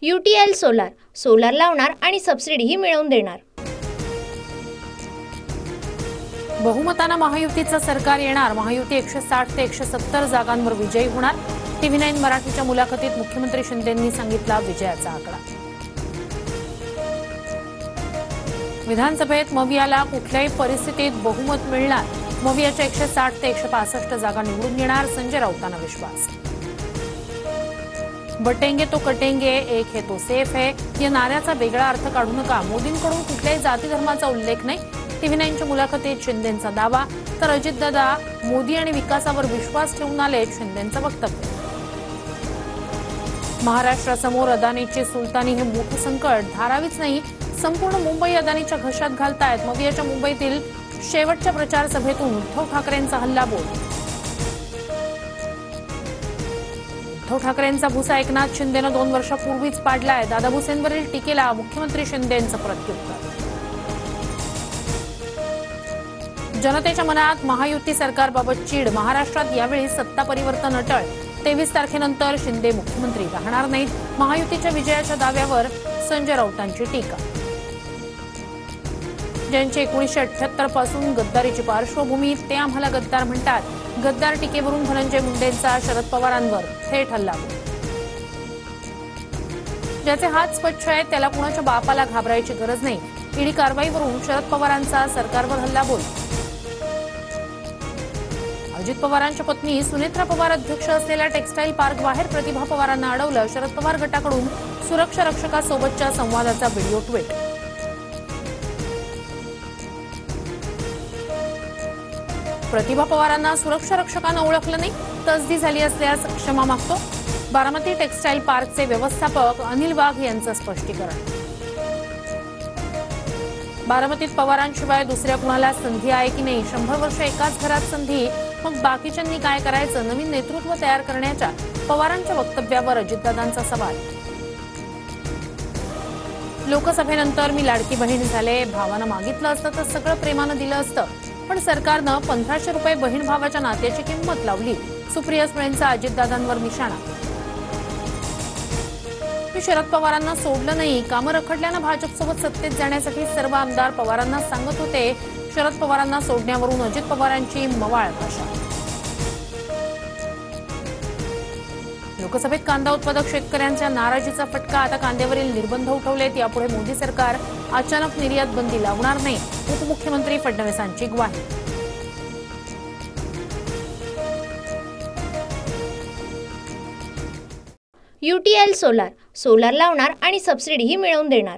UTL solar, solar लावणार आणि सबसिडीही मिळवून देणार। बहुमतानं महायुतीचं सरकार येणार। महायुती 160 ते 170 जागांवर विजयी होणार। TV9 मराठीच्या मुलाखतीत मुख्यमंत्री शिंदेंनी सांगितला विजयाचा आकडा। विधानसभेत मवियाला कुठल्याही परिस्थितीत बहुमत मिळणार। मवियाच्या 160 ते 165 जागा निवडून येणार। संजय राऊतांना विश्वास। बटेंगे तो कटेंगे, एक है तो सेफ है या नाऱ्याचा वेगळा अर्थ काढू नका। मोदींकडून कुठल्याही जाती धर्माचा उल्लेख नाही। TV9च्या मुलाखतीत शिंदेंचा दावा, तर अजितदादा मोदी आणि विकासावर विश्वास ठेवून आले, शिंदेंचं वक्तव्य। महाराष्ट्रासमोर अदानीची सुलतानी हे मोठं संकट धारावीच नाही, संपूर्ण मुंबई अदानीच्या घशात घालतायत। मवियाच्या मुंबईतील शेवटच्या प्रचार सभेतून उद्धव ठाकरेंचा हल्लाबोल। उद्धव ठाकरेंचा भुसा एकनाथ शिंदेनं 2 वर्षापूर्वीच पाडलाय। दादा भुसेंवरील टीकेला मुख्यमंत्री शिंदेंचं प्रत्युत्तर। जनतेच्या मनात महायुती सरकारबाबत चीड, महाराष्ट्रात यावेळी सत्ता परिवर्तन अटळ। 23 तारखेनंतर शिंदे मुख्यमंत्री राहणार नाहीत। महायुतीच्या विजयाच्या दाव्यावर संजय राऊतांची टीका। ज्यांची 1978 पासून गद्दारीची पार्श्वभूमी, ते आम्हाला गद्दार म्हणतात। गद्दार टीकेवरून धनंजय मुंडेंचा शरद पवारांवर थेट हल्लाबोल। ज्याचे हात स्वच्छ आहेत त्याला कुणाच्या बापाला घाबरायची गरज नाही। ईडी कारवाईवरून शरद पवारांचा सरकारवर हल्लाबोल। अजित पवारांच्या पत्नी सुनेत्रा पवार अध्यक्ष असलेल्या टेक्सटाईल पार्क बाहेर प्रतिभा पवारांना अडवलं। शरद पवार गटाकडून सुरक्षा रक्षकासोबतच्या संवादाचा व्हिडिओ ट्विट। प्रतिभा पवारांना सुरक्षा रक्षकानं ओळखलं नाही, तसदी झाली असल्यास क्षमा मागतो। बारामती टेक्सटाईल पार्कचे व्यवस्थापक अनिल वाघ यांचं स्पष्टीकरण। बारामतीत पवारांशिवाय दुसऱ्या कुणाला संधी आहे की नाही? 100 वर्ष एकाच घरात संधी, मग बाकीच्यांनी काय करायचं? नवीन नेतृत्व तयार करण्याच्या पवारांच्या वक्तव्यावर अजितदादांचा सवाल। लोकसभेनंतर मी लाडकी बहीण झाले, भावानं मागितलं असतं तर सगळं प्रेमानं दिलं असतं, पण सरकारनं 1500 रुपये बहीण भावाच्या नात्याची किंमत लावली। सुप्रिया सुळेंचा अजितदादांवर निशाणा। मी शरद पवारांना सोडलं नाही, कामं रखडल्यानं भाजपसोबत सत्तेत जाण्यासाठी सर्व आमदार पवारांना सांगत होते। शरद पवारांना सोडण्यावरून अजित पवारांची मवाळ भाषा। लोकसभेत कांदा उत्पादक शेतकऱ्यांच्या नाराजीचा फटका, आता कांद्यावरील निर्बंध उठवलेत। यापुढे मोदी सरकार अचानक निर्यात बंदी लावणार नाही, उपमुख्यमंत्री फडणवीसांची ग्वाही। UTL सोलार, सोलार लावणार आणि सबसिडीही मिळवून देणार।